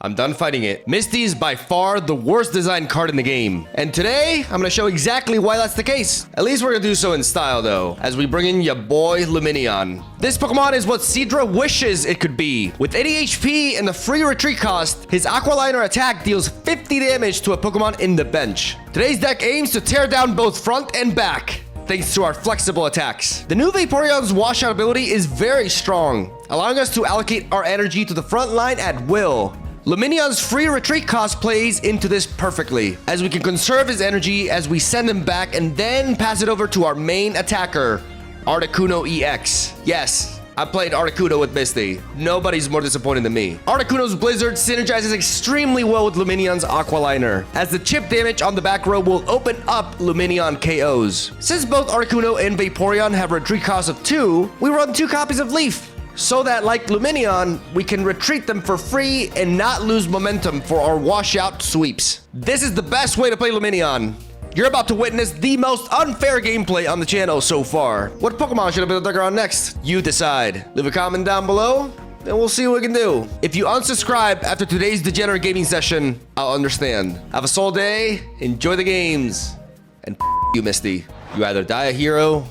I'm done fighting it. Misty is by far the worst designed card in the game. And today, I'm gonna show exactly why that's the case. At least we're gonna do so in style though, as we bring in ya boy LUMINEON. This Pokemon is what Seadra wishes it could be. With 80 HP and the free retreat cost, his Aqualiner attack deals 50 damage to a Pokemon in the bench. Today's deck aims to tear down both front and back, thanks to our flexible attacks. The new Vaporeon's washout ability is very strong, allowing us to allocate our energy to the front line at will. LUMINEON's free retreat cost plays into this perfectly, as we can conserve his energy as we send him back and then pass it over to our main attacker, Articuno EX. Yes, I played Articuno with Misty. Nobody's more disappointed than me. Articuno's Blizzard synergizes extremely well with LUMINEON's Aqualiner, as the chip damage on the back row will open up LUMINEON KOs. Since both Articuno and Vaporeon have retreat costs of 2, we run 2 copies of Leaf, so that, like LUMINEON, we can retreat them for free and not lose momentum for our washout sweeps. This is the best way to play LUMINEON. You're about to witness the most unfair gameplay on the channel so far. What Pokemon should I build a deck around next? You decide. Leave a comment down below, and we'll see what we can do. If you unsubscribe after today's degenerate gaming session, I'll understand. Have a soul day, enjoy the games, and you, Misty. You either die a hero,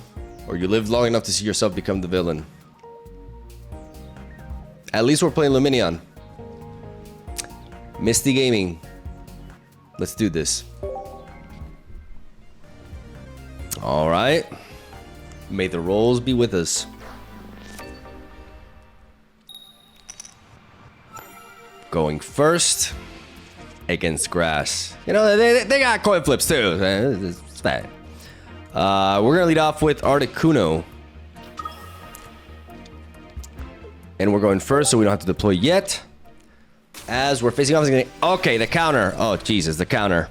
or you live long enough to see yourself become the villain. At least we're playing LUMINEON. Misty Gaming. Let's do this. All right. May the rolls be with us. Going first against grass. You know, they got coin flips too. It's bad. We're gonna lead off with Articuno. And we're going first, so we don't have to deploy yet. As we're facing off, okay, the counter. Oh, Jesus, the counter.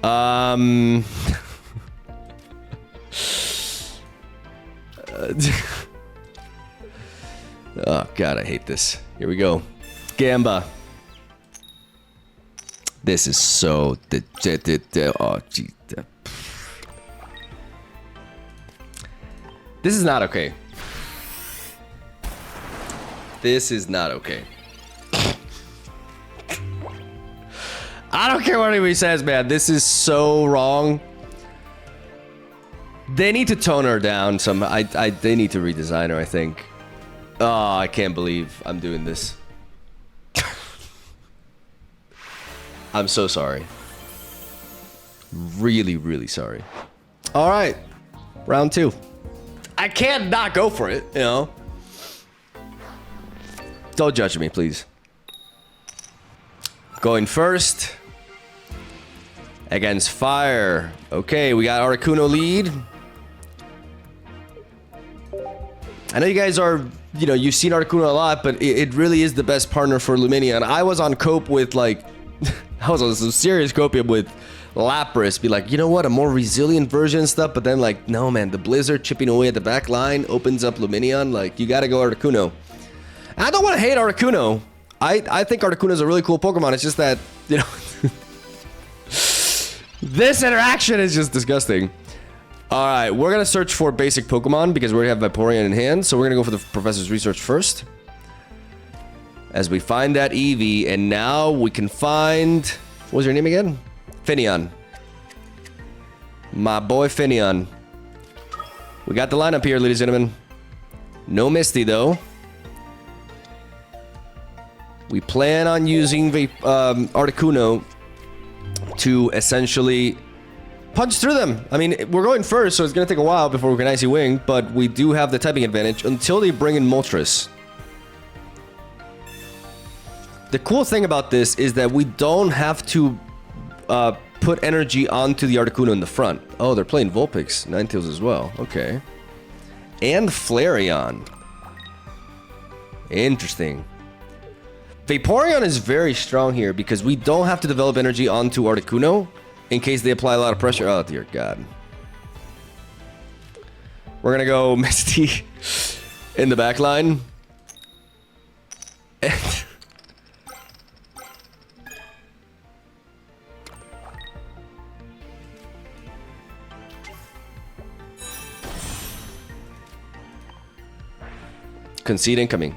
Oh, God, I hate this. Here we go. Gamba. This is so... Oh, geez. This is not okay. This is not okay. I don't care what anybody says, man. This is so wrong. They need to tone her down some. They need to redesign her, I think. Oh, I can't believe I'm doing this. I'm so sorry. Really, really sorry. All right. Round 2. I can't not go for it, you know? Don't judge me, please. Going first against fire. Okay, we got Articuno lead. I know you guys are, you know, you've seen Articuno a lot, but it really is the best partner for LUMINEON. I was on cope with, like, I was on some serious copium with Lapras. Be like, you know what, a more resilient version and stuff, but then, like, no, man, the Blizzard chipping away at the back line opens up LUMINEON. Like, you gotta go Articuno. I don't want to hate Articuno. I think Articuno is a really cool Pokemon. It's just that, you know, this interaction is just disgusting. All right, we're going to search for basic Pokemon because we already have Vaporeon in hand. So we're going to go for the Professor's Research first. As we find that Eevee, and now we can find... What was your name again? Finneon. My boy Finneon. We got the lineup here, ladies and gentlemen. No Misty, though. We plan on using Articuno to essentially punch through them. I mean, we're going first, so it's going to take a while before we can Icy Wing, but we do have the typing advantage until they bring in Moltres. The cool thing about this is that we don't have to put energy onto the Articuno in the front. Oh, they're playing Vulpix, Ninetales as well. Okay. And Flareon. Interesting. Vaporeon is very strong here because we don't have to develop energy onto Articuno in case they apply a lot of pressure. Oh, dear God. We're going to go Misty in the back line. Concede incoming.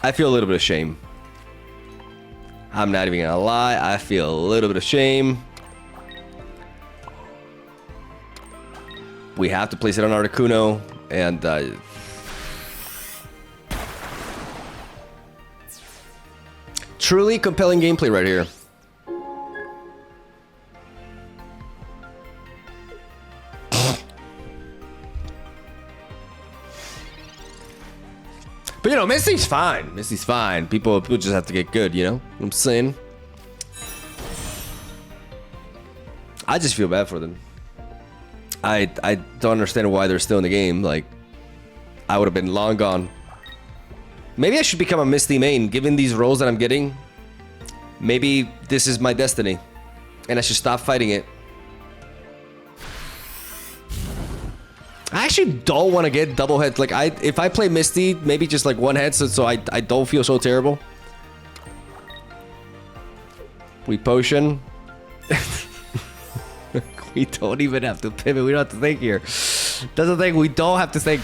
I feel a little bit of shame. I'm not even gonna lie. I feel a little bit of shame. We have to place it on Articuno, and truly compelling gameplay right here. But you know, Misty's fine. Misty's fine. People just have to get good, you know what I'm saying? I just feel bad for them. I don't understand why they're still in the game. Like, I would have been long gone. Maybe I should become a Misty main. Given these roles that I'm getting, maybe this is my destiny. And I should stop fighting it. I actually don't want to get double heads. Like, if I play Misty, maybe just like one head, so I don't feel so terrible. We potion. We don't even have to pivot. We don't have to think here. That's the thing. We don't have to think.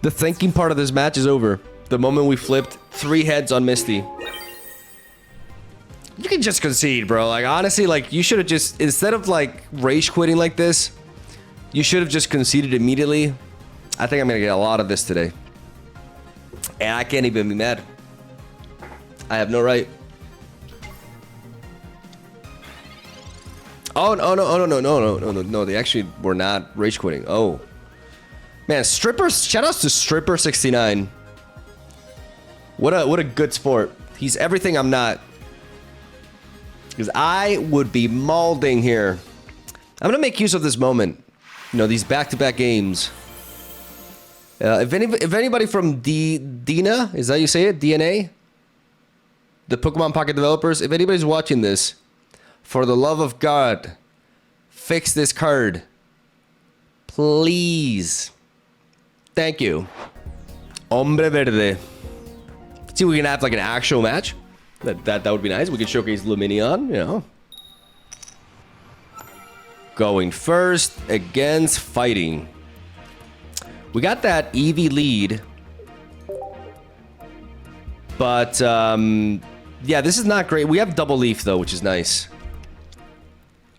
The thinking part of this match is over. The moment we flipped 3 heads on Misty. You can just concede, bro. Like, honestly, like, you should have just, instead of like rage quitting like this, you should have just conceded immediately. I think I'm gonna get a lot of this today. And I can't even be mad. I have no right. Oh no. They actually were not rage quitting. Oh. Man, strippers, shout outs to Stripper69. What a good sport. He's everything I'm not. Because I would be molding here. I'm gonna make use of this moment. You know, these back-to-back games. If anybody from Dina, is that how you say it? DNA? The Pokemon Pocket developers, if anybody's watching this, for the love of God, fix this card. Please. Thank you. Hombre Verde. See if we can have like an actual match. That would be nice. We could showcase Luminion, you know. Going first against fighting. We got that Eevee lead. But, yeah, this is not great. We have double leaf, though, which is nice.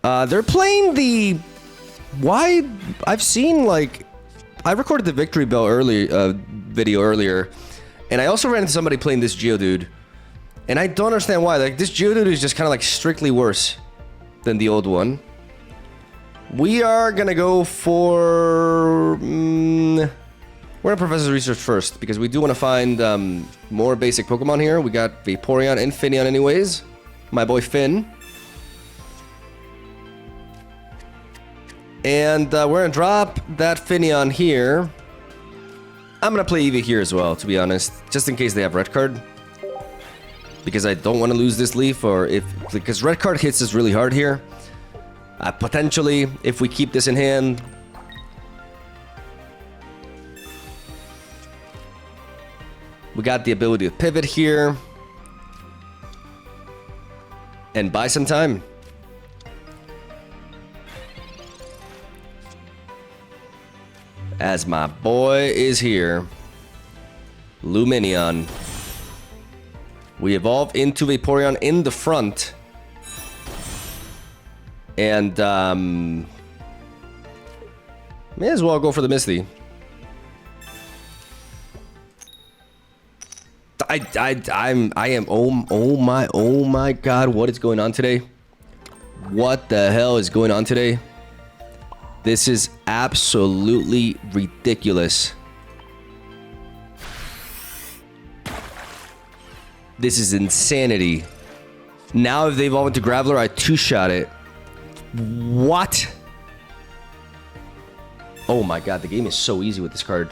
They're playing the... Why? I've seen, like... I recorded the Victory Bell video earlier. And I also ran into somebody playing this Geodude. And I don't understand why. Like, this Geodude is just kind of, like, strictly worse than the old one. We are gonna go for... we're gonna Professor's Research first, because we do want to find more basic Pokemon here. We got Vaporeon and Finneon anyways. My boy Finn. And we're gonna drop that Finneon here. I'm gonna play Eevee here as well, to be honest. Just in case they have red card. Because I don't want to lose this leaf, or if... Because red card hits us really hard here. Potentially, if we keep this in hand... We got the ability to pivot here. And buy some time. As my boy is here. Luminion. We evolve into Vaporeon in the front. And, may as well go for the Misty. Oh my God, what is going on today? What the hell is going on today? This is absolutely ridiculous. This is insanity. Now if they evolve into Graveler, I two-shot it. What? Oh my God, the game is so easy with this card.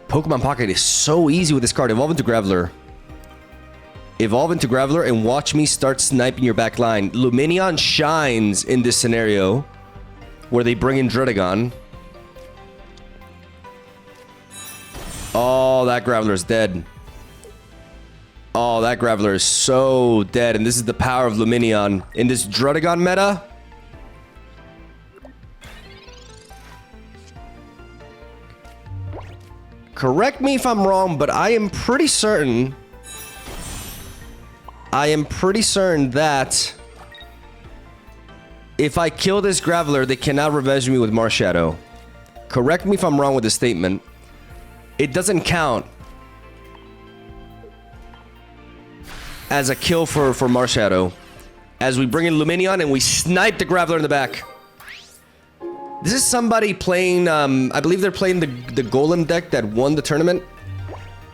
Pokemon Pocket is so easy with this card. Evolve into Graveler. Evolve into Graveler and watch me start sniping your back line. Luminion shines in this scenario where they bring in Dredagon. Oh, that Graveler is dead. Oh, that Graveler is so dead. And this is the power of Luminion. In this Dredagon meta... Correct me if I'm wrong, but I am pretty certain that if I kill this Graveler, they cannot revenge me with Marshadow. Correct me if I'm wrong with this statement. It doesn't count as a kill for Marshadow. As we bring in Luminion and we snipe the Graveler in the back. This is somebody playing, I believe they're playing the Golem deck that won the tournament.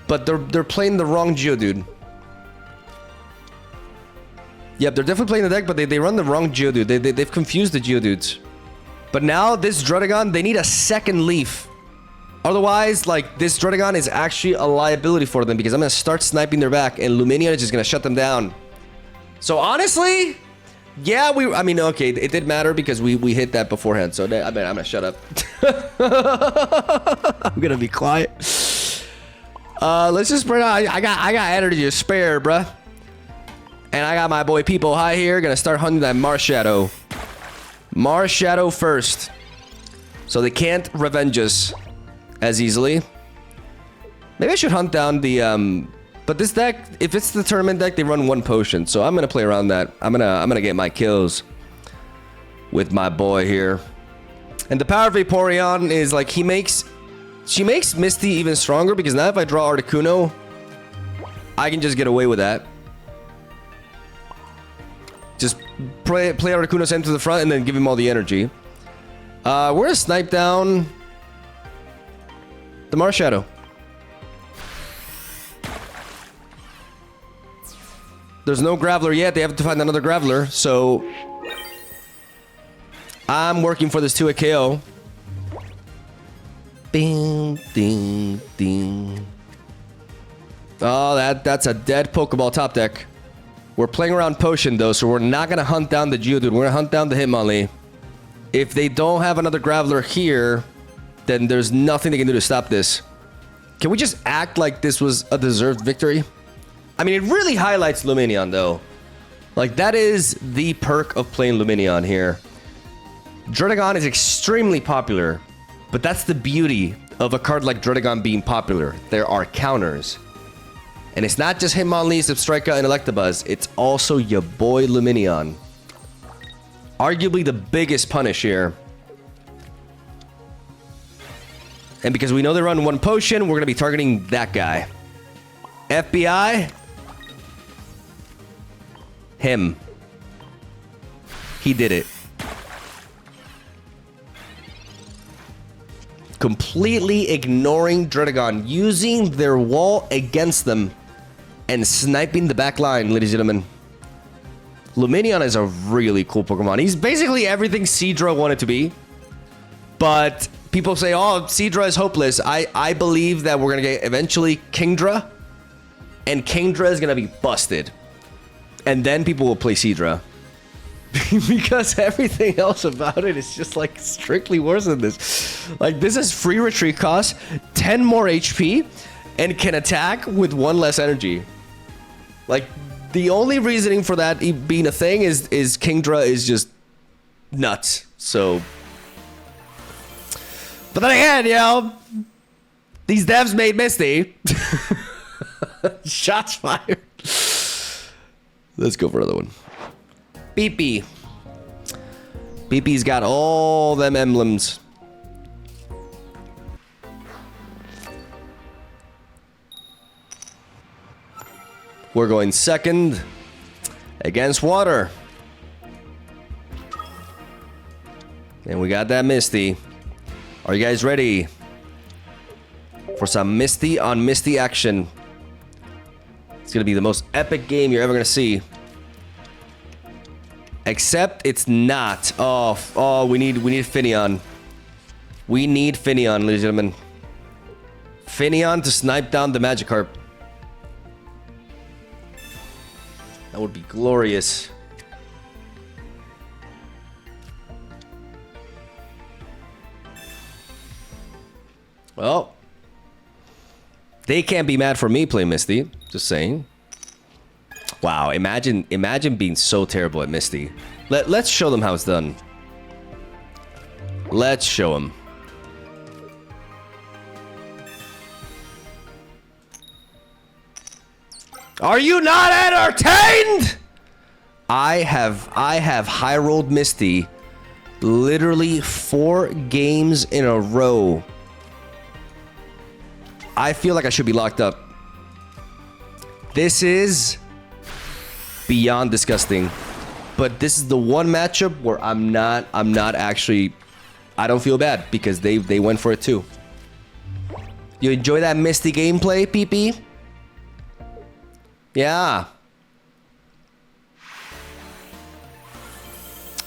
But they're playing the wrong Geodude. Yep, they're definitely playing the deck, but they run the wrong Geodude. They've confused the Geodudes. But now, this Druddigon, they need a second leaf. Otherwise, like, this Druddigon is actually a liability for them because I'm going to start sniping their back and Luminion is just going to shut them down. So, honestly, yeah, I mean, okay, it did matter because we hit that beforehand. So, I'm going to shut up. I'm going to be quiet. Let's just bring out, I got energy to spare, bruh. And I got my boy People High here. Gonna start hunting that Marshadow. Marshadow first. So they can't revenge us as easily. Maybe I should hunt down the but this deck, if it's the tournament deck, they run one potion. So I'm gonna play around that. I'm gonna get my kills with my boy here. And the power of Vaporeon is like she makes Misty even stronger because now if I draw Articuno, I can just get away with that. Just play Articuno, send him to the front, and then give him all the energy. We're gonna snipe down the Marshadow. There's no Graveler yet. They have to find another Graveler, so I'm working for this 2-hit KO. Bing, ding, ding. Oh, that's a dead Pokeball top deck. We're playing around Potion, though, so we're not going to hunt down the Geodude. We're going to hunt down the Hitmonlee. If they don't have another Graveler here, then there's nothing they can do to stop this. Can we just act like this was a deserved victory? I mean, it really highlights Luminion, though. Like, that is the perk of playing Luminion here. Druddigon is extremely popular, but that's the beauty of a card like Druddigon being popular. There are counters. And it's not just Hitmonlee, Substrika, and Electabuzz. It's also your boy Luminion. Arguably the biggest punish here. And because we know they run one potion, we're going to be targeting that guy. FBI. Him. He did it. Completely ignoring Druddigon, using their wall against them. And sniping the back line, ladies and gentlemen. Luminion is a really cool Pokemon. He's basically everything Seadra wanted to be. But people say, oh, Seadra is hopeless. I believe that we're going to get eventually Kingdra. And Kingdra is going to be busted. And then people will play Seadra. Because everything else about it is just like strictly worse than this. Like this is free retreat cost, 10 more HP, and can attack with 1 less energy. Like, the only reasoning for that being a thing is Kingdra is just nuts. So, but then again, you know, these devs made Misty. Shots fired. Let's go for another one. Beepy. Beepy's got all them emblems. We're going second against water. And we got that Misty. Are you guys ready for some Misty on Misty action? It's going to be the most epic game you're ever going to see. Except it's not. Oh, we need Finneon. We need Finneon, ladies and gentlemen. Finneon to snipe down the Magikarp. That would be glorious. Well, they can't be mad for me playing Misty. Just saying. Wow, imagine being so terrible at Misty. Let's show them how it's done. Let's show them. Are you not entertained? I have high rolled Misty literally 4 games in a row. I feel like I should be locked up. This is beyond disgusting. But this is the one matchup where I'm not actually, I don't feel bad because they went for it too. You enjoy that Misty gameplay, PP? Yeah.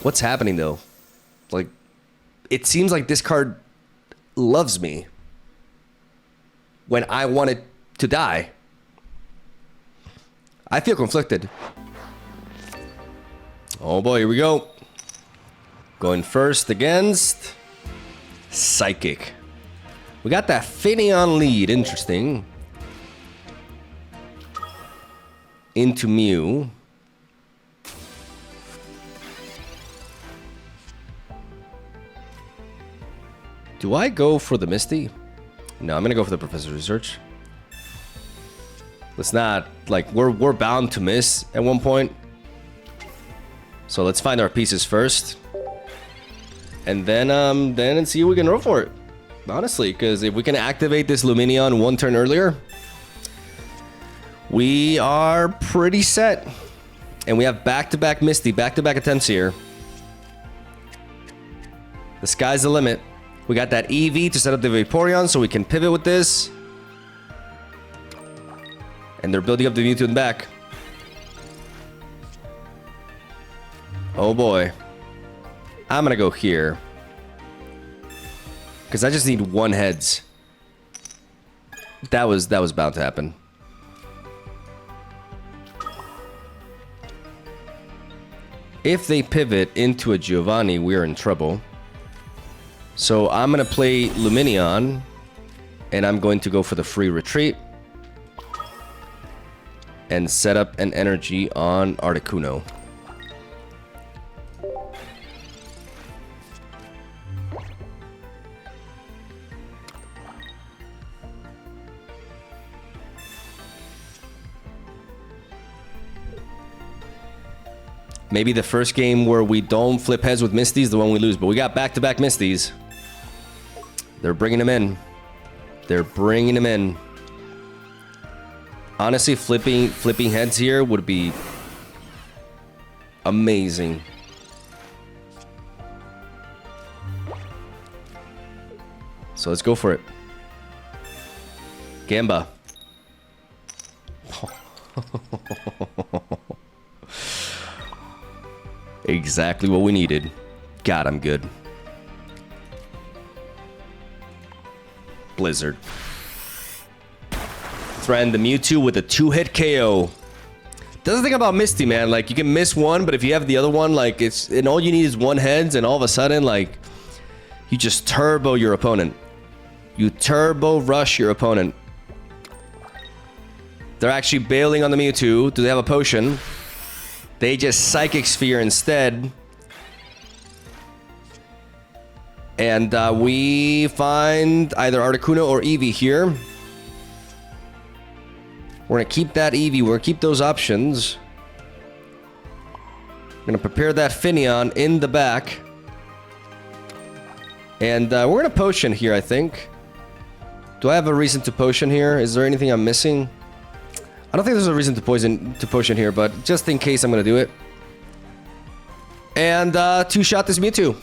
What's happening though? Like, it seems like this card loves me when I want it to die. I feel conflicted. Oh boy, here we go. Going first against Psychic. We got that Finneon lead, interesting. Into Mew. Do I go for the Misty? No, I'm gonna go for the Professor Research. Let's not, like, we're bound to miss at one point. So let's find our pieces first. And then see if we can roll for it. Honestly, because if we can activate this Luminion 1 turn earlier, we are pretty set. And we have back-to-back Misty, back-to-back attempts here. The sky's the limit. We got that EV to set up the Vaporeon so we can pivot with this. And they're building up the Mewtwo in the back. Oh boy. I'm gonna go here. Because I just need 1 heads. That was bound to happen. If they pivot into a Giovanni, we're in trouble. So I'm gonna play Luminion. And I'm going to go for the free retreat. And set up an energy on Articuno. Maybe the first game where we don't flip heads with Misty's the one we lose, but we got back-to-back Misty's. They're bringing them in. They're bringing them in. Honestly, flipping heads here would be amazing. So let's go for it. Gamba. Exactly what we needed. God, I'm good. Blizzard. Threaten the Mewtwo with a 2-hit KO. That's the thing about Misty, man. Like, you can miss one, but if you have the other one, like, it's... And all you need is 1 heads, and all of a sudden, like... You just turbo your opponent. You turbo rush your opponent. They're actually bailing on the Mewtwo. Do they have a potion? They just Psychic Sphere instead. And we find either Articuno or Eevee here. We're going to keep that Eevee. We're going to keep those options. We're going to prepare that Finneon in the back. And we're going to potion here, I think. Do I have a reason to potion here? Is there anything I'm missing? I don't think there's a reason to potion here, but just in case, I'm going to do it. And 2-shot this Mewtwo.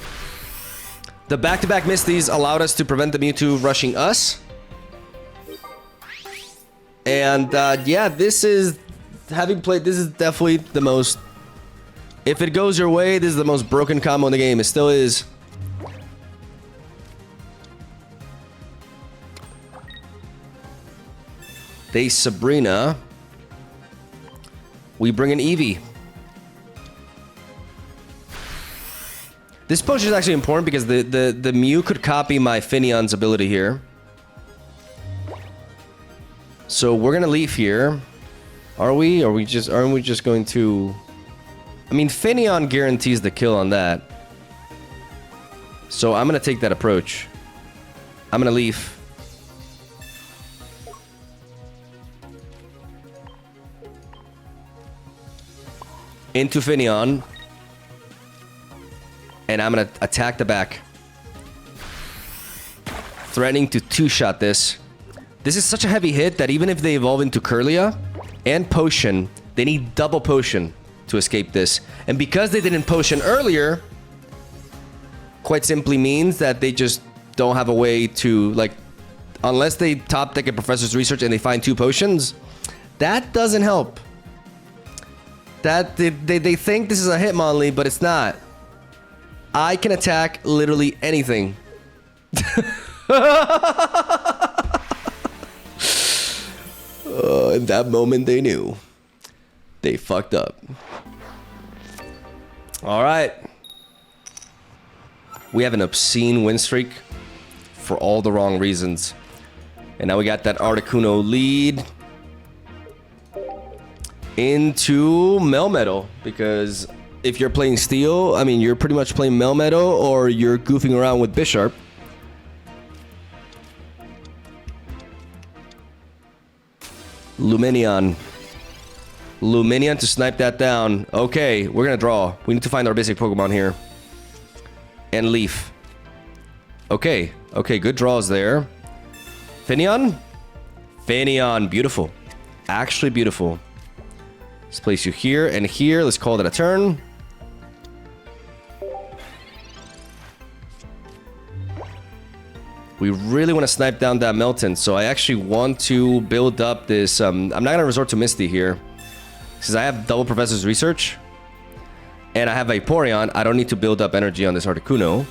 The back-to-back Misties allowed us to prevent the Mewtwo rushing us. And yeah, this is... Having played, this is definitely the most... If it goes your way, this is the most broken combo in the game. It still is. They Sabrina. We bring in Eevee. This potion is actually important because the Mew could copy my Finneon's ability here. So we're gonna leave here. Are we? Aren't we just going to... I mean, Finneon guarantees the kill on that. So I'm gonna take that approach. I'm gonna leave. into Finneon. And I'm going to attack the back. Threatening to two-shot this. This is such a heavy hit that even if they evolve into Curlia and Potion, they need double Potion to escape this. And because they didn't Potion earlier, quite simply means that they just don't have a way to, like, unless they top deck a Professor's Research and they find 2 Potions, that doesn't help. That they think this is a Hitmonlee, but it's not. I can attack literally anything. In that moment, they knew. They fucked up. All right. We have an obscene win streak for all the wrong reasons. And now we got that Articuno lead into Melmetal, because if you're playing Steel, I mean, you're pretty much playing Melmetal or you're goofing around with Bisharp. Luminion. Luminion to snipe that down. Okay, we're gonna draw. We need to find our basic Pokemon here. And Leaf. Okay, okay, good draws there. Finneon? Finneon, beautiful. Actually beautiful. Let's place you here and here. Let's call that a turn. We really want to snipe down that Melton, so I actually want to build up this... I'm not going to resort to Misty here, because I have double Professor's Research, and I have Vaporeon. I don't need to build up energy on this Articuno.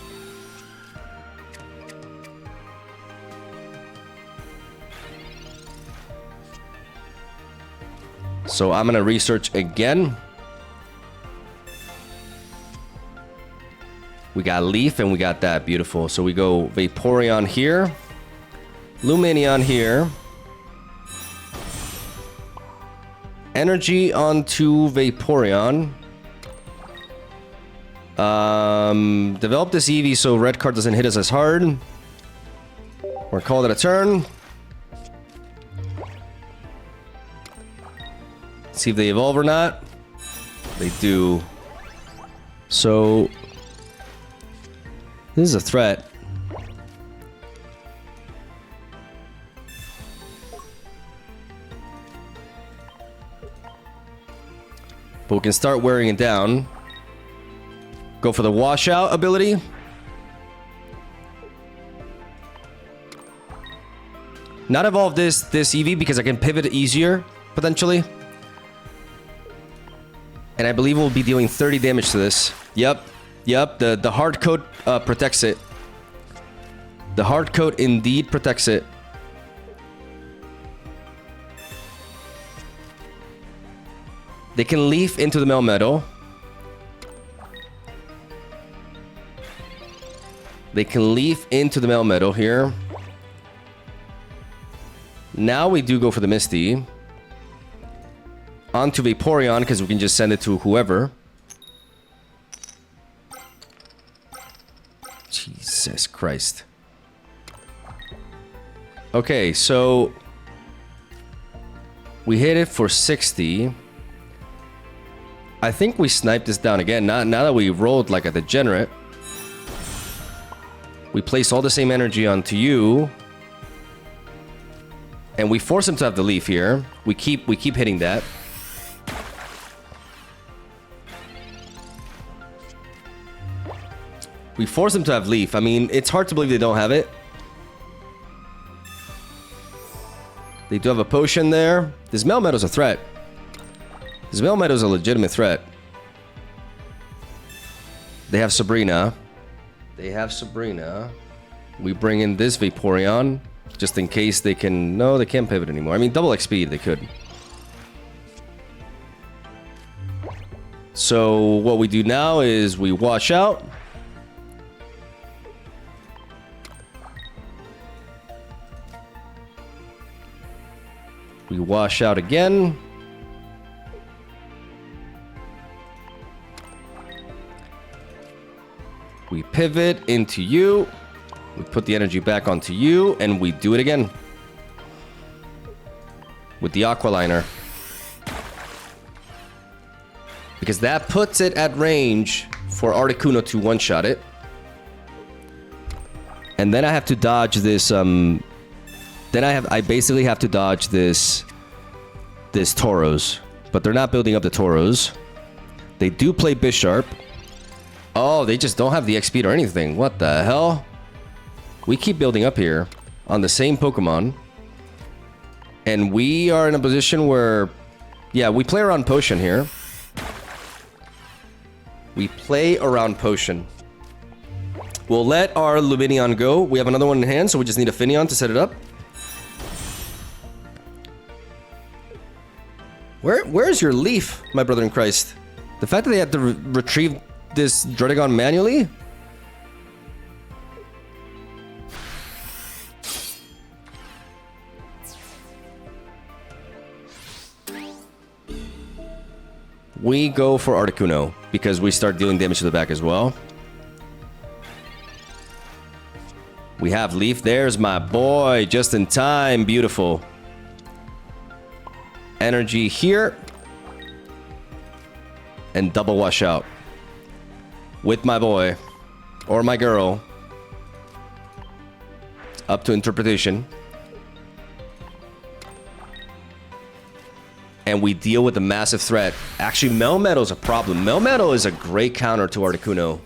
So I'm going to research again. We got Leaf and we got that. Beautiful. So we go Vaporeon here. Luminion here. Energy onto Vaporeon. Develop this Eevee so red card doesn't hit us as hard. We're calling it a turn. See if they evolve or not. They do. So this is a threat. But we can start wearing it down. Go for the washout ability. Not evolve this Eevee because I can pivot easier, potentially. And I believe we'll be dealing 30 damage to this. Yep. Yep. The hard coat protects it. The hard coat indeed protects it. They can leaf into the Melmetal. They can leaf into the Melmetal here. Now we do go for the Misty. Onto Vaporeon, because we can just send it to whoever. Jesus Christ. Okay, so we hit it for 60. I think we sniped this down again. Now that we rolled like a degenerate. We place all the same energy onto you. And we force him to have the leaf here. We keep hitting that. We force them to have leaf. I mean, it's hard to believe they don't have it. They do have a potion there. This Melmetal's a threat. This Melmetal's a legitimate threat. They have Sabrina. They have Sabrina. We bring in this Vaporeon. Just in case they can... No, they can't pivot anymore. I mean, double XP, they could. So, what we do now is we wash out. We wash out again. We pivot into you. We put the energy back onto you, and we do it again. With the Aqualiner. because that puts it at range for Articuno to one-shot it. And then I have to dodge this, then I basically have to dodge this Tauros. But they're not building up the Tauros. They do play Bisharp. Oh, they just don't have the XP or anything. What the hell? We keep building up here on the same Pokemon. And we are in a position where... Yeah, we play around Potion here. We play around Potion. We'll let our Luminion go. We have another one in hand, so we just need a Finneon to set it up. Where's your Leaf, my brother in Christ? The fact that they have to retrieve this Druddigon manually? We go for Articuno because we start dealing damage to the back as well. We have Leaf. There's my boy. Just in time. Beautiful. Energy here. And double wash out. With my boy. Or my girl. Up to interpretation. And we deal with a massive threat. Actually, Melmetal is a problem. Melmetal is a great counter to Articuno.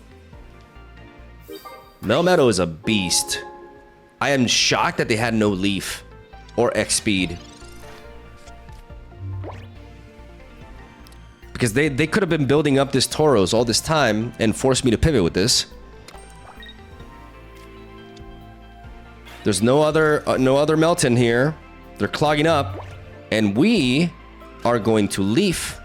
Melmetal is a beast. I am shocked that they had no Leaf or X-Speed. Because they could have been building up this Tauros all this time and forced me to pivot with this. There's no other Melton here. They're clogging up. And we are going to Leaf.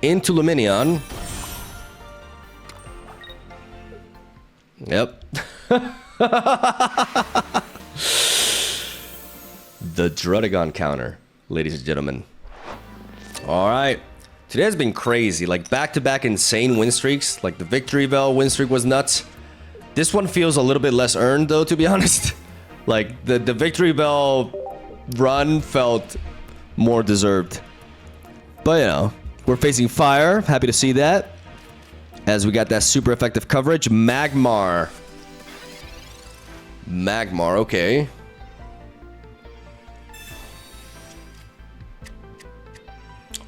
Into Luminion. Yep. The Druddigon counter, ladies and gentlemen. All right. Today has been crazy. Like back-to-back insane win streaks. Like the Victory Bell win streak was nuts. This one feels a little bit less earned, though, to be honest. Like the Victory Bell run felt more deserved. But, you know. We're facing fire. Happy to see that. As we got that super effective coverage. Magmar. Magmar, okay.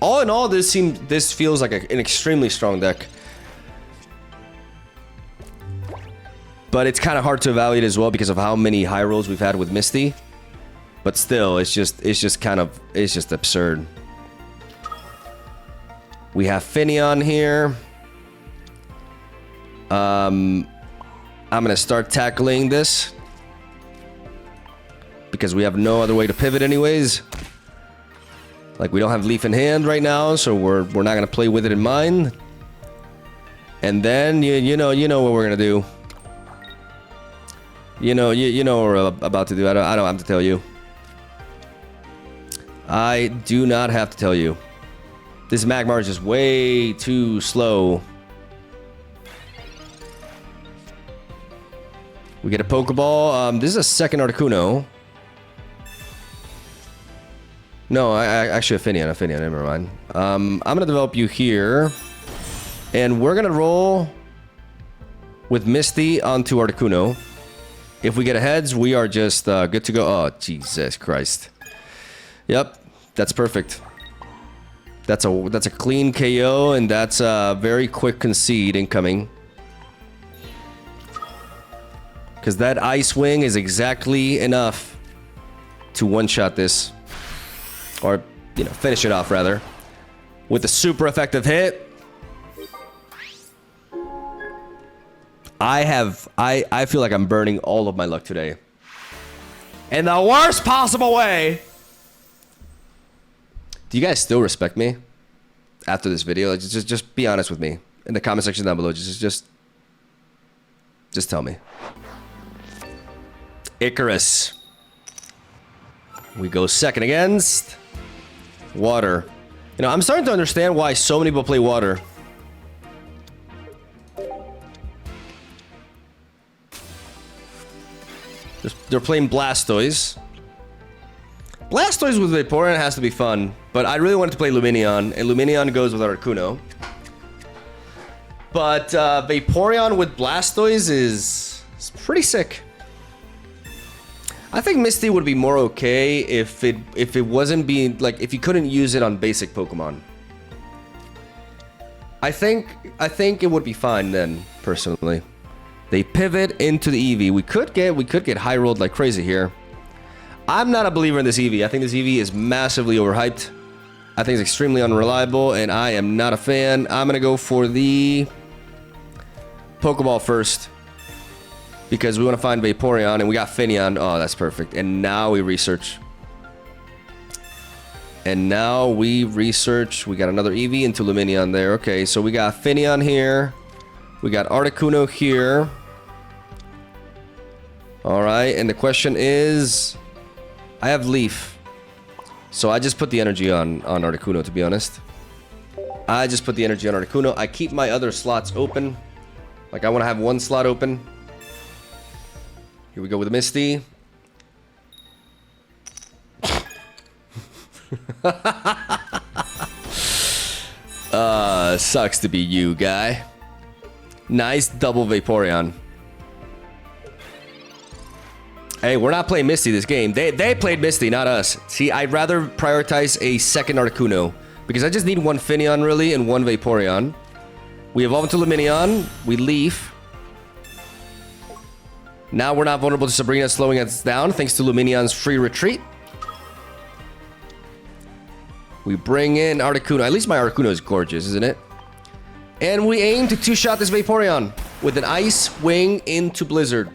All in all, this feels like an extremely strong deck. But it's kind of hard to evaluate as well because of how many high rolls we've had with Misty. But still, it's just absurd. We have Finneon here. I'm gonna start tackling this because we have no other way to pivot anyways. Like we don't have Leaf in hand right now, so we're not gonna play with it in mind. And then you know what we're gonna do. You know what we're about to do. I don't have to tell you. I do not have to tell you. This Magmar is just way too slow. We get a Pokeball. This is a second Articuno. No, actually a Finneon, never mind. I'm gonna develop you here. And we're gonna roll with Misty onto Articuno. If we get a heads, we are just good to go. Oh, Jesus Christ. Yep, that's perfect. That's a clean KO, and that's a very quick concede incoming. Because that Ice Wing is exactly enough to one-shot this. Or, you know, finish it off, rather. With a super effective hit. I feel like I'm burning all of my luck today. In the worst possible way! Do you guys still respect me after this video? Like, just be honest with me in the comment section down below. Just tell me. Icarus. We go second against Water. You know, I'm starting to understand why so many people play Water. They're playing Blastoise. Blastoise with Vaporeon has to be fun, but I really wanted to play Luminion, and Luminion goes with Articuno. But Vaporeon with Blastoise is pretty sick. I think Misty would be more okay if it wasn't being like if you couldn't use it on basic Pokemon. I think it would be fine then, personally. They pivot into the Eevee. We could get high rolled like crazy here. I'm not a believer in this Eevee. I think this Eevee is massively overhyped. I think it's extremely unreliable, and I am not a fan. I'm gonna go for the Pokeball first, because we want to find Vaporeon, and we got Finneon. Oh, that's perfect. And now we research. And now we research. We got another Eevee into Luminion there. Okay, so we got Finneon here. We got Articuno here. All right, and the question is, I have Leaf, so I just put the energy on Articuno, to be honest. I just put the energy on Articuno. I keep my other slots open. Like, I want to have one slot open. Here we go with Misty. Sucks to be you, guy. Nice double Vaporeon. Hey, we're not playing Misty this game. They played Misty, not us. See, I'd rather prioritize a second Articuno, because I just need one Finneon, really, and one Vaporeon. We evolve into Luminion. We leave. Now we're not vulnerable to Sabrina slowing us down, thanks to Luminion's free retreat. We bring in Articuno. At least my Articuno is gorgeous, isn't it? And we aim to two-shot this Vaporeon with an Ice Wing into Blizzard.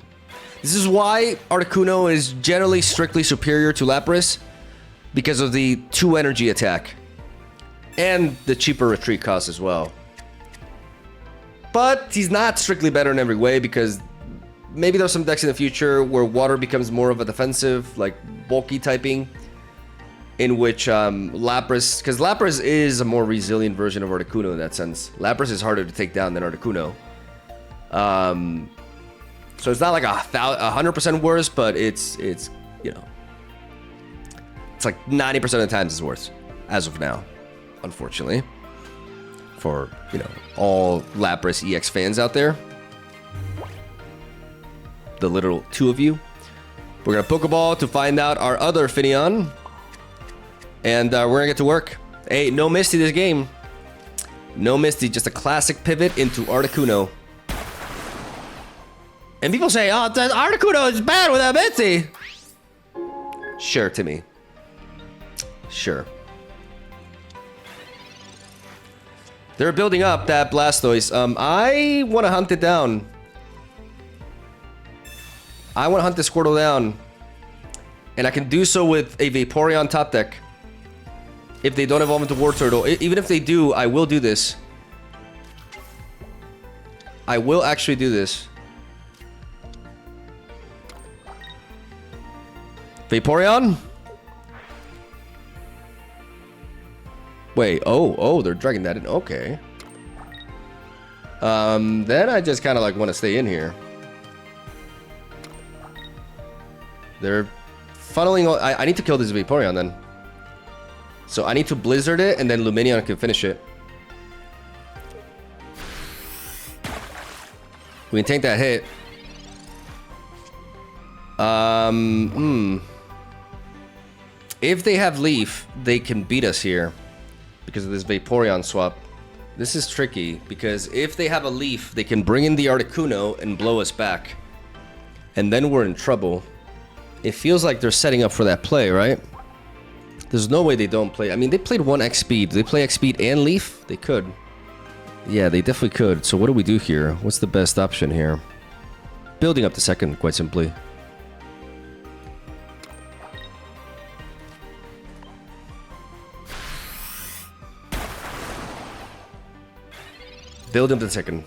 This is why Articuno is generally strictly superior to Lapras, because of the 2 energy attack. And the cheaper retreat cost as well. But he's not strictly better in every way, because maybe there's some decks in the future where water becomes more of a defensive, like bulky typing, in which Lapras, because Lapras is a more resilient version of Articuno in that sense. Lapras is harder to take down than Articuno. So it's not like 100% worse, but it's you know, it's like 90% of the times it's worse as of now, unfortunately, for, you know, all Lapras EX fans out there. The literal 2 of you. We're gonna Pokeball to find out our other Finneon. And we're gonna get to work. Hey, no Misty this game. No Misty, just a classic pivot into Articuno. And people say, oh, Articuno is bad without Misty. Sure, Timmy. Sure. They're building up that Blastoise. I want to hunt it down. I want to hunt this Squirtle down. And I can do so with a Vaporeon top deck. If they don't evolve into War Turtle. Even if they do, I will do this. I will actually do this. Vaporeon? Wait, oh, they're dragging that in. Okay. Then I just kind of like want to stay in here. They're funneling. I need to kill this Vaporeon then. So I need to Blizzard it, and then Luminion can finish it. We can take that hit. If they have Leaf, they can beat us here because of this Vaporeon swap. This is tricky, because if they have a Leaf, they can bring in the Articuno and blow us back. And then we're in trouble. It feels like they're setting up for that play, right? There's no way they don't play. I mean, they played 1x speed. Do they play x speed and Leaf? They could. Yeah, they definitely could. So what do we do here? What's the best option here? Building up the second, quite simply. Build up the second.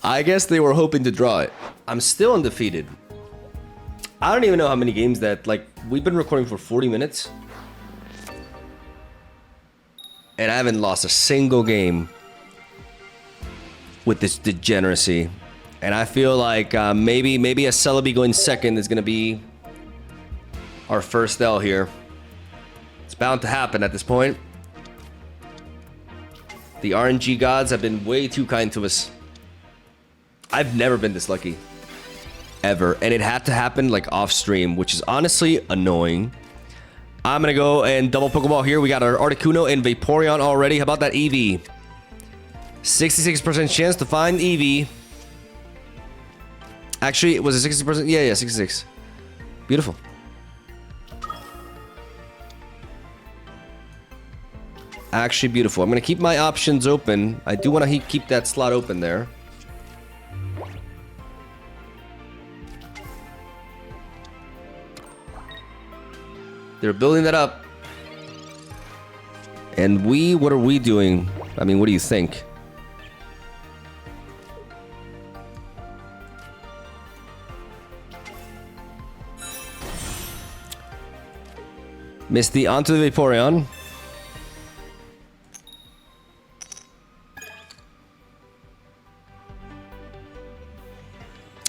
I guess they were hoping to draw it. I'm still undefeated. I don't even know how many games that, like, we've been recording for 40 minutes. And I haven't lost a single game. with this degeneracy. And I feel like maybe a Celebi going second is going to be our first L here. It's bound to happen at this point. The RNG gods have been way too kind to us. I've never been this lucky. Ever. And it had to happen like off stream, which is honestly annoying. I'm going to go and double Pokeball here. We got our Articuno and Vaporeon already. How about that EV? 66% chance to find EV. Actually, it was a 60%. Yeah, 66. Beautiful. Actually beautiful. I'm going to keep my options open. I do want to keep that slot open there. They're building that up. And what are we doing? I mean, what do you think? Misty onto the Vaporeon.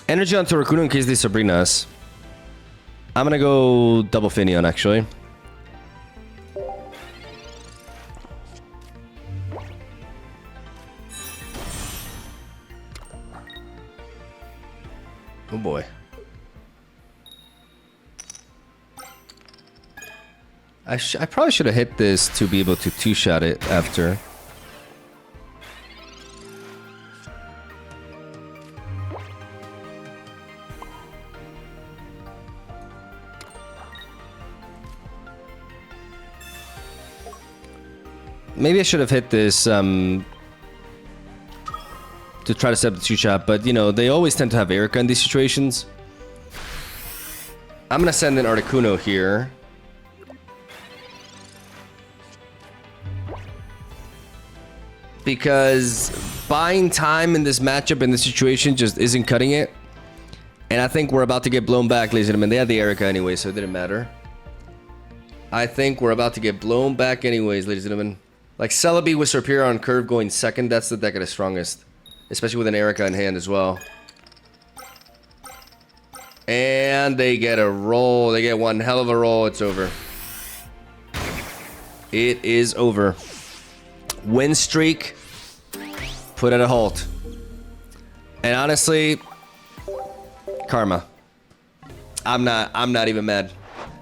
Energy onto Articuno in case they Sabrina us. I'm gonna go double Finneon actually. Oh boy. I probably should have hit this to be able to two-shot it after. Maybe I should have hit this to try to set up the two-shot, but you know, they always tend to have Erica in these situations. I'm gonna send in Articuno here. Because buying time in this matchup, in this situation, just isn't cutting it. And I think we're about to get blown back, ladies and gentlemen. They had the Erica anyway, so it didn't matter. I think we're about to get blown back anyways, ladies and gentlemen. Like, Celebi with Serperior on curve going second, that's the deck of the strongest. Especially with an Erica in hand as well. And they get a roll. They get one hell of a roll. It's over. It is over. Win streak put at a halt. And honestly, karma. I'm not even mad.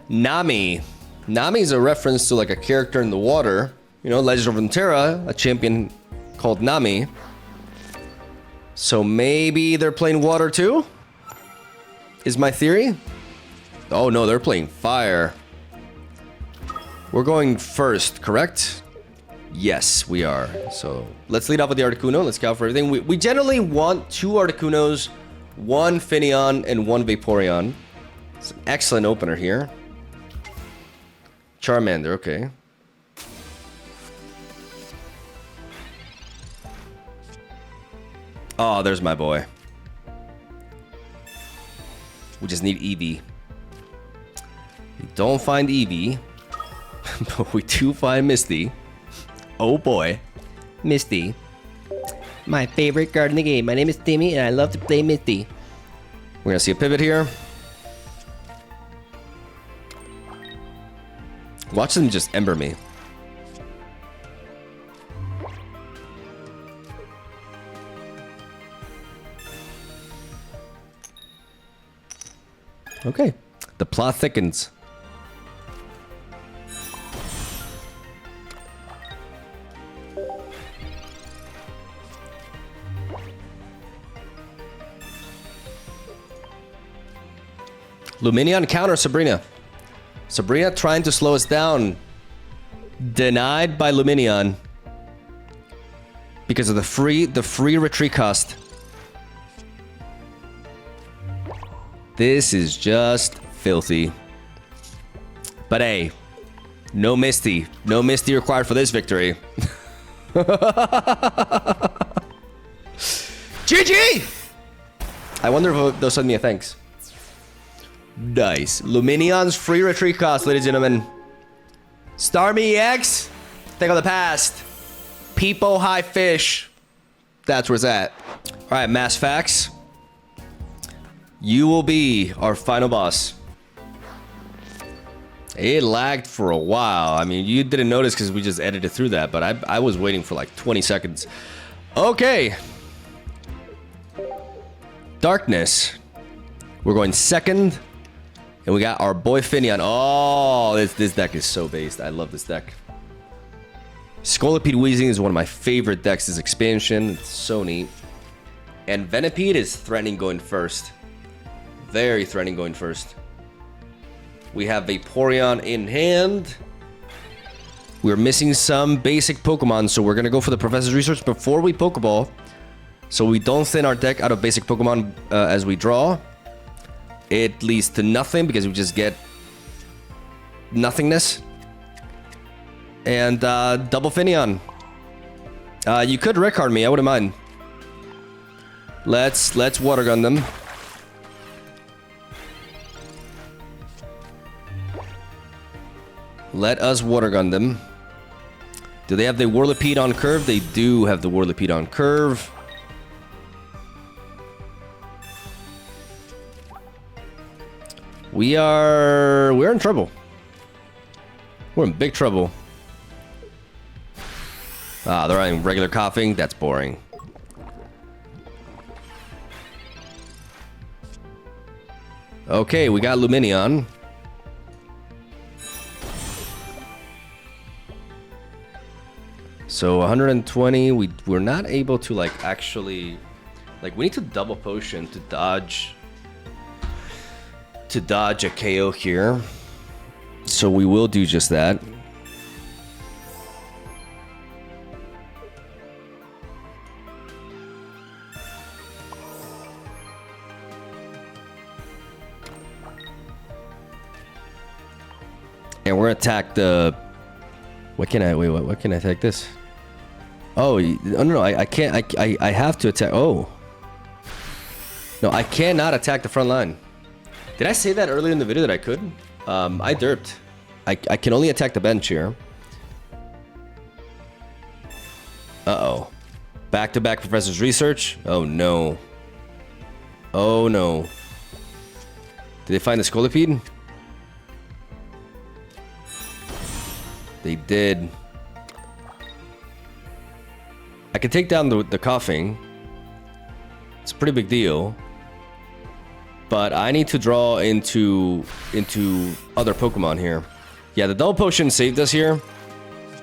Nami. Nami's a reference to like a character in the water. You know, Legend of Runeterra, a champion called Nami. So maybe they're playing water too? Is my theory? Oh no, they're playing fire. We're going first, correct? Yes, we are. So let's lead off with the Articuno. Let's scout for everything. We generally want 2 Articunos, 1 Finneon, and 1 Vaporeon. It's an excellent opener here. Charmander, okay. Oh, there's my boy. We just need Eevee. We don't find Eevee, but we do find Misty. Oh boy. Misty. My favorite card in the game. My name is Timmy and I love to play Misty. We're gonna see a pivot here. Watch them just ember me. Okay. The plot thickens. Luminion counter Sabrina. Sabrina trying to slow us down. Denied by Luminion. Because of the free retreat cost. This is just filthy. But hey, no Misty. No Misty required for this victory. GG! I wonder if they'll send me a thanks. Nice. Luminion's free retreat cost, ladies and gentlemen. Starmie EX. Think of the past. Peepo High Fish. That's where it's at. All right, Mass Facts. You will be our final boss. It lagged for a while. I mean, you didn't notice because we just edited through that, but I was waiting for like 20 seconds. Okay. Darkness. We're going second. And we got our boy Finion. Oh, this deck is so based. I love this deck. Scolipede Weezing is one of my favorite decks. This expansion. It's so neat. And Venipede is threatening going first. Very threatening going first. We have Vaporeon in hand. We're missing some basic Pokemon, so we're going to go for the Professor's Research before we Pokeball. So we don't thin our deck out of basic Pokemon as we draw. It leads to nothing because we just get nothingness. And double Finion. You could Red Card me, I wouldn't mind. Let's Water Gun them. Let us Water Gun them. Do they have the Whirlipede on curve? They do have the Whirlipede on curve. We're in trouble. We're in big trouble. Ah, they're having regular coughing. That's boring. Okay, we got Luminion. So 120, we're not able to like actually, like we need to double potion to dodge a KO here. So we will do just that. And we're gonna attack the. What can I wait? What can I attack this? Oh no! I can't. I have to attack. Oh no! I cannot attack the front line. Did I say that earlier in the video that I could? I derped. I can only attack the bench here. Uh-oh. Back-to-back Professor's Research. Oh no. Oh no. Did they find the Scolipede? They did. I can take down the coughing. It's a pretty big deal. But I need to draw into other Pokemon here. Yeah, the double potion saved us here.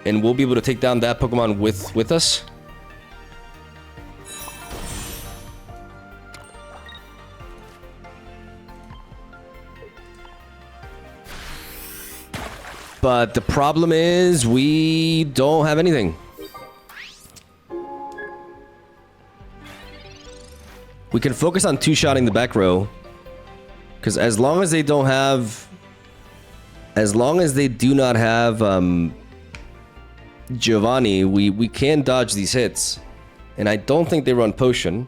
And we'll be able to take down that Pokemon with us. But the problem is we don't have anything. We can focus on two-shotting the back row. Because as long as they don't have... As long as they do not have Giovanni, we can dodge these hits. And I don't think they run potion.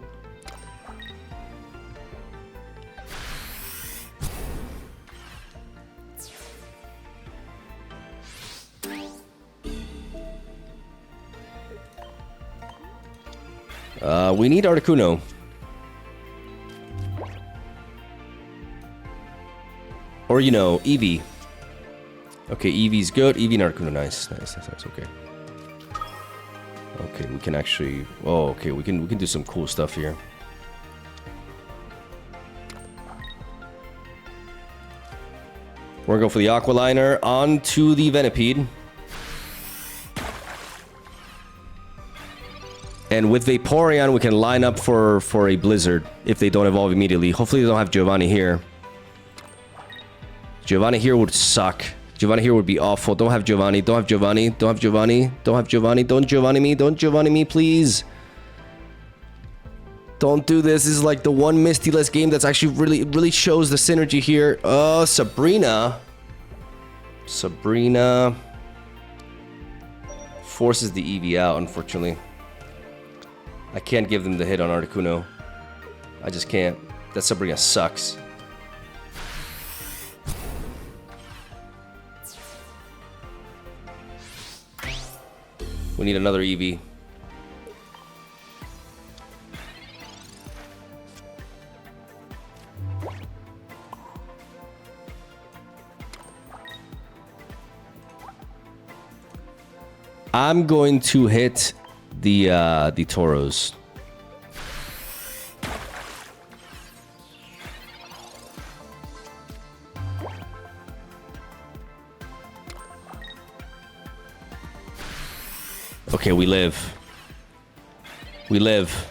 We need Articuno. Or, you know, Eevee. Okay, Eevee's good. Eevee and Articuno, nice. Nice, okay. Okay, we can actually... Oh, okay, we can do some cool stuff here. We're gonna go for the Aqualiner onto the Venipede. And with Vaporeon, we can line up for a Blizzard if they don't evolve immediately. Hopefully they don't have Giovanni here. Giovanni here would suck. Giovanni here would be awful. Don't have Giovanni. Don't have Giovanni. Don't have Giovanni. Don't have Giovanni. Don't Giovanni me. Don't Giovanni me, please. Don't do this. This is like the one Misty-less game that's actually really shows the synergy here. Oh, Sabrina. Sabrina forces the Eevee out, unfortunately. I can't give them the hit on Articuno. I just can't. That Sabrina sucks. We need another Eevee. I'm going to hit the Toros. Okay, we live. We live.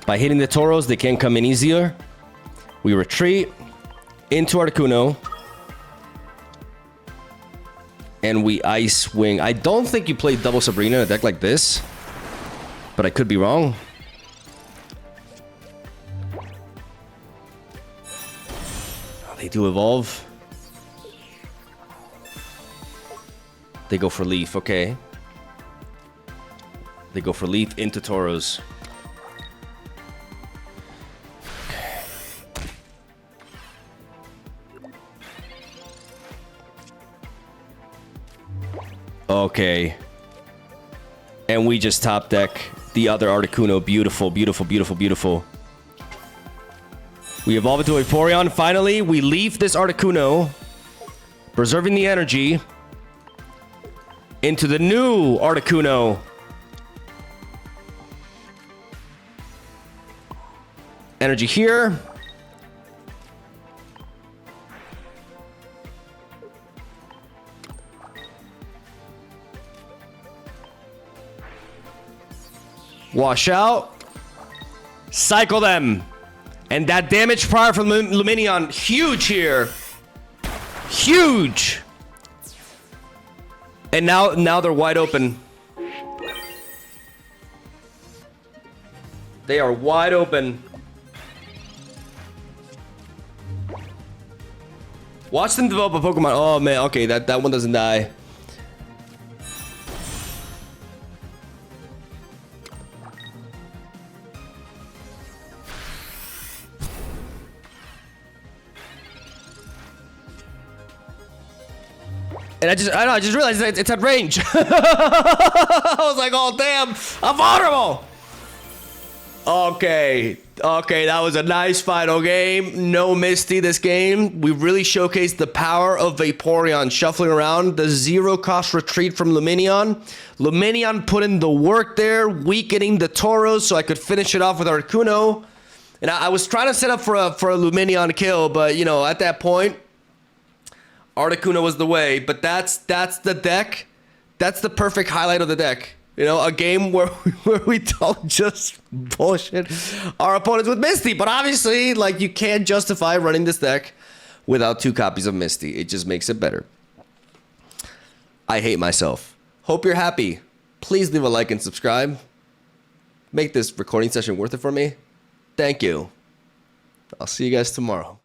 By hitting the Toros, they can't come in easier. We retreat into Articuno. And we Ice Wing. I don't think you play double Sabrina in a deck like this. But I could be wrong. Oh, they do evolve. They go for Leaf, okay. They go for Leaf into Toros. Okay. And we just top deck the other Articuno. Beautiful, beautiful, beautiful, beautiful. We evolve into a Vaporeon. Finally, we leave this Articuno, preserving the energy, into the new Articuno. Energy here. Wash out. Cycle them. And that damage prior from Luminion. Huge here. Huge. And now they're wide open. They are wide open. Watch them develop a Pokemon. Oh man, okay, that one doesn't die. And I just realized that it's at range. I was like, oh damn, I'm vulnerable. Okay, that was a nice final game. No Misty this game. We really showcased the power of Vaporeon shuffling around. The zero cost retreat from Luminion. Luminion put in the work there, weakening the Toros so I could finish it off with Articuno. And I was trying to set up for a Luminion kill, but you know, at that point, Articuno was the way. But that's the deck. That's the perfect highlight of the deck. You know, a game where we don't just bullshit our opponents with Misty. But obviously, like, you can't justify running this deck without 2 copies of Misty. It just makes it better. I hate myself. Hope you're happy. Please leave a like and subscribe. Make this recording session worth it for me. Thank you. I'll see you guys tomorrow.